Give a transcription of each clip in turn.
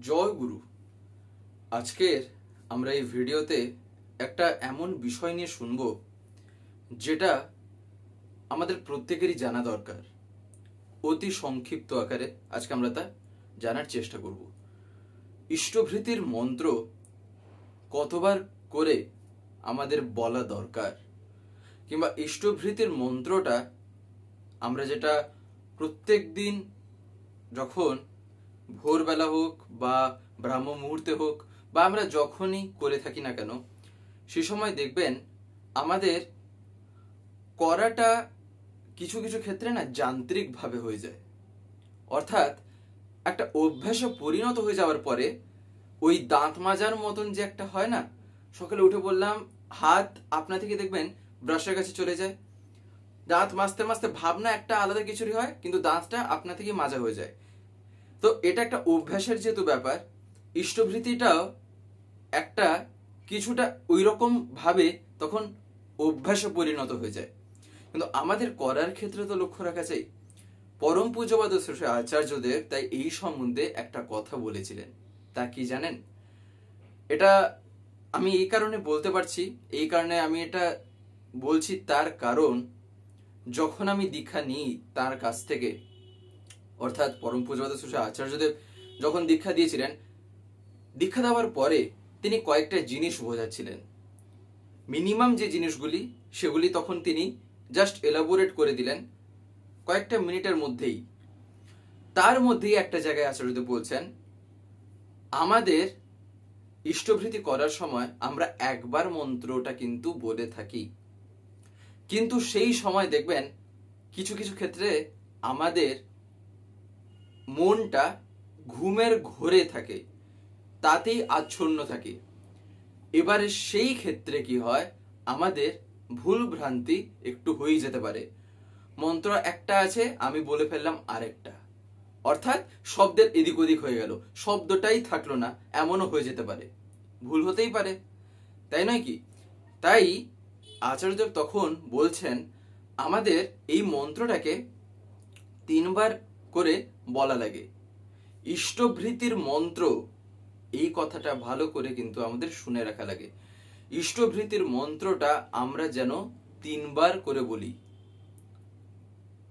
জয় গুরু। আজকের আমরা এই ভিডিওতে একটা এমন বিষয় নিয়ে শুনবো যেটা আমাদের প্রত্যেকেরই জানা দরকার। অতি সংক্ষিপ্ত আকারে আজকে আমরা তা জানার চেষ্টা করব। ইষ্টভৃতির মন্ত্র কতবার করে আমাদের বলা দরকার, কিংবা ইষ্টভৃতির মন্ত্রটা আমরা যেটা প্রত্যেক দিন যখন ভোরবেলা হোক বা ব্রাহ্ম মুহূর্তে হোক বা আমরা যখনই করে থাকি না কেন, সে সময় দেখবেন আমাদের করাটা কিছু কিছু ক্ষেত্রে না যান্ত্রিক ভাবে হয়ে যায়। অর্থাৎ একটা অভ্যাসে পরিণত হয়ে যাওয়ার পরে ওই দাঁত মাজার মতন যে একটা হয় না, সকালে উঠে বললাম, হাত আপনা থেকে দেখবেন ব্রাশের কাছে চলে যায়, দাঁত মাজতে মাজতে ভাবনা একটা আলাদা কিছুরই হয়, কিন্তু দাঁতটা আপনা থেকে মাজা হয়ে যায়। তো এটা একটা অভ্যাসের যেহেতু ব্যাপার, ইষ্টভৃতিটাও একটা কিছুটা ওই রকম ভাবে তখন অভ্যাসে পরিণত হয়ে যায়। কিন্তু আমাদের করার ক্ষেত্রে তো লক্ষ্য রাখা চাই। পরম পূজ্যপাদ শ্রী আচার্যদেব তাই এই সম্বন্ধে একটা কথা বলেছিলেন। তা কি জানেন? এটা আমি এই কারণে বলতে পারছি, এই কারণে আমি এটা বলছি, তার কারণ যখন আমি দীক্ষা নিই তার কাছ থেকে, অর্থাৎ পরম পূজ্যপাদ শ্রী আচার্যদেব যখন দীক্ষা দিয়েছিলেন, দীক্ষা দেওয়ার পরে তিনি কয়েকটা জিনিস বোঝাচ্ছিলেন। মিনিমাম যে জিনিসগুলি সেগুলি তখন তিনি জাস্ট এলাবোরেট করে দিলেন কয়েকটা মিনিটের মধ্যেই। তার মধ্যেই একটা জায়গায় আচার্যদেব বলছেন, আমাদের ইষ্টভৃতি করার সময় আমরা একবার মন্ত্রটা কিন্তু বলে থাকি, কিন্তু সেই সময় দেখবেন কিছু কিছু ক্ষেত্রে আমাদের মনটা ঘুমের ঘোরে থাকে, তাতেই আচ্ছন্ন থাকে। এবারে সেই ক্ষেত্রে কি হয়, আমাদের ভুল ভ্রান্তি একটু হয়ে যেতে পারে। মন্ত্র একটা আছে, আমি বলে ফেললাম আরেকটা, অর্থাৎ শব্দের এদিক ওদিক হয়ে গেল, শব্দটাই থাকলো না, এমনও হয়ে যেতে পারে। ভুল হতেই পারে, তাই নয় কি? তাই আচার্যদেব তখন বলছেন, আমাদের এই মন্ত্রটাকে 3 বার করে বলা লাগে। ইষ্টভৃতির মন্ত্র, এই কথাটা ভালো করে কিন্তু আমাদের শুনে রাখা লাগে। ইষ্টভৃতির মন্ত্রটা আমরা যেন 3 বার করে বলি।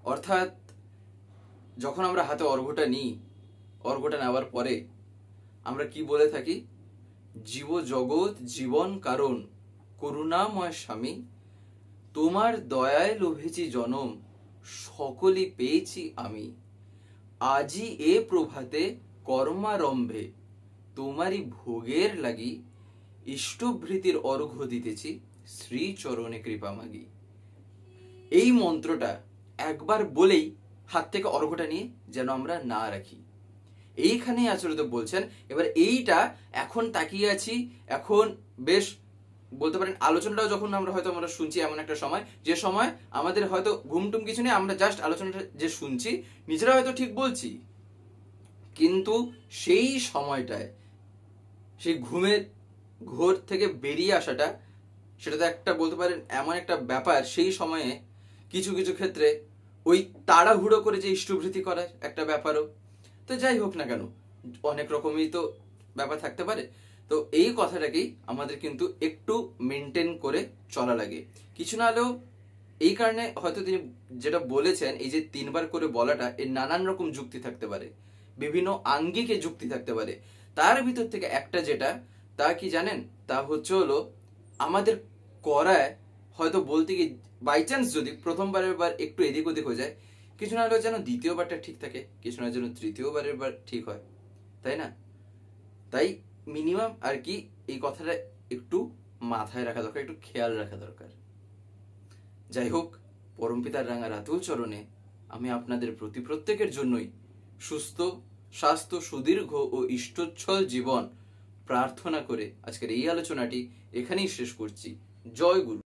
অর্থাৎ যখন আমরা হাতে অর্ঘ্যটা নিই, অর্ঘ্যটা নেওয়ার পরে আমরা কি বলে থাকি? জীব জগৎ জীবন কারণ করুণাময় স্বামী, তোমার দয়ায় লোভেছি জনম, সকলই পেয়েছি আমি। আজি এ প্রভাতে কর্মারম্ভে, তোমারই ভোগের লাগি, ইষ্টভৃতির অর্ঘ্য দিতেছি, শ্রী চরণে কৃপা মাগি। এই মন্ত্রটা একবার বলেই হাত থেকে অর্ঘ্যটা নিয়ে যেন আমরা না রাখি। এইখানেই আচার্যদেব বলছেন। এবার এইটা এখন তাকিয়ে আছি, এখন বেশ বলতে পারেন আলোচনাটাও যখন আমরা শুনছি এমন একটা সময়, যে সময় আমাদের হয়তো ঘুমটুম কিছু নেই, আমরা জাস্ট আলোচনাটা যে শুনছি নিজেরা হয়তো ঠিক বলছি, কিন্তু সেই সময়টায় সেই ঘুমের ঘোর থেকে বেরিয়ে আসাটা, সেটা তো একটা বলতে পারেন এমন একটা ব্যাপার। সেই সময়ে কিছু কিছু ক্ষেত্রে ওই তাড়াহুড়ো করে যে ইষ্টভৃতি করার একটা ব্যাপারও, তো যাই হোক না কেন, অনেক রকমই তো ব্যাপার থাকতে পারে। তো এই কথাটাকেই আমাদের কিন্তু একটু মেনটেন করে চলা লাগে। কিছু না হলেও এই কারণে হয়তো তিনি যেটা বলেছেন, এই যে 3 বার করে বলাটা, এর নানান রকম যুক্তি থাকতে পারে, বিভিন্ন আঙ্গিকে যুক্তি থাকতে পারে। তার ভিতর থেকে একটা যেটা, তা কি জানেন? তা হচ্ছে হলো আমাদের করায় হয়তো বলতে গিয়ে বাই চান্স যদি প্রথমবারের বার একটু এদিক ওদিক হয়ে যায়, কিছু না হলেও যেন দ্বিতীয়বারটা ঠিক থাকে, কিছু না যেন তৃতীয়বারের বার ঠিক হয়, তাই না? তাই মিনিমাম আর কি এই কথাটা একটু মাথায় রাখা দরকার, একটু খেয়াল রাখা দরকার। যাই হোক, পরমপিতার রাঙা রাতুল চরণে আমি আপনাদের প্রতি প্রত্যেকের জন্যই সুস্থ, স্বাস্থ্য, সুদীর্ঘ ও ইষ্টোচ্ছল জীবন প্রার্থনা করে আজকের এই আলোচনাটি এখানেই শেষ করছি। জয় গুরু।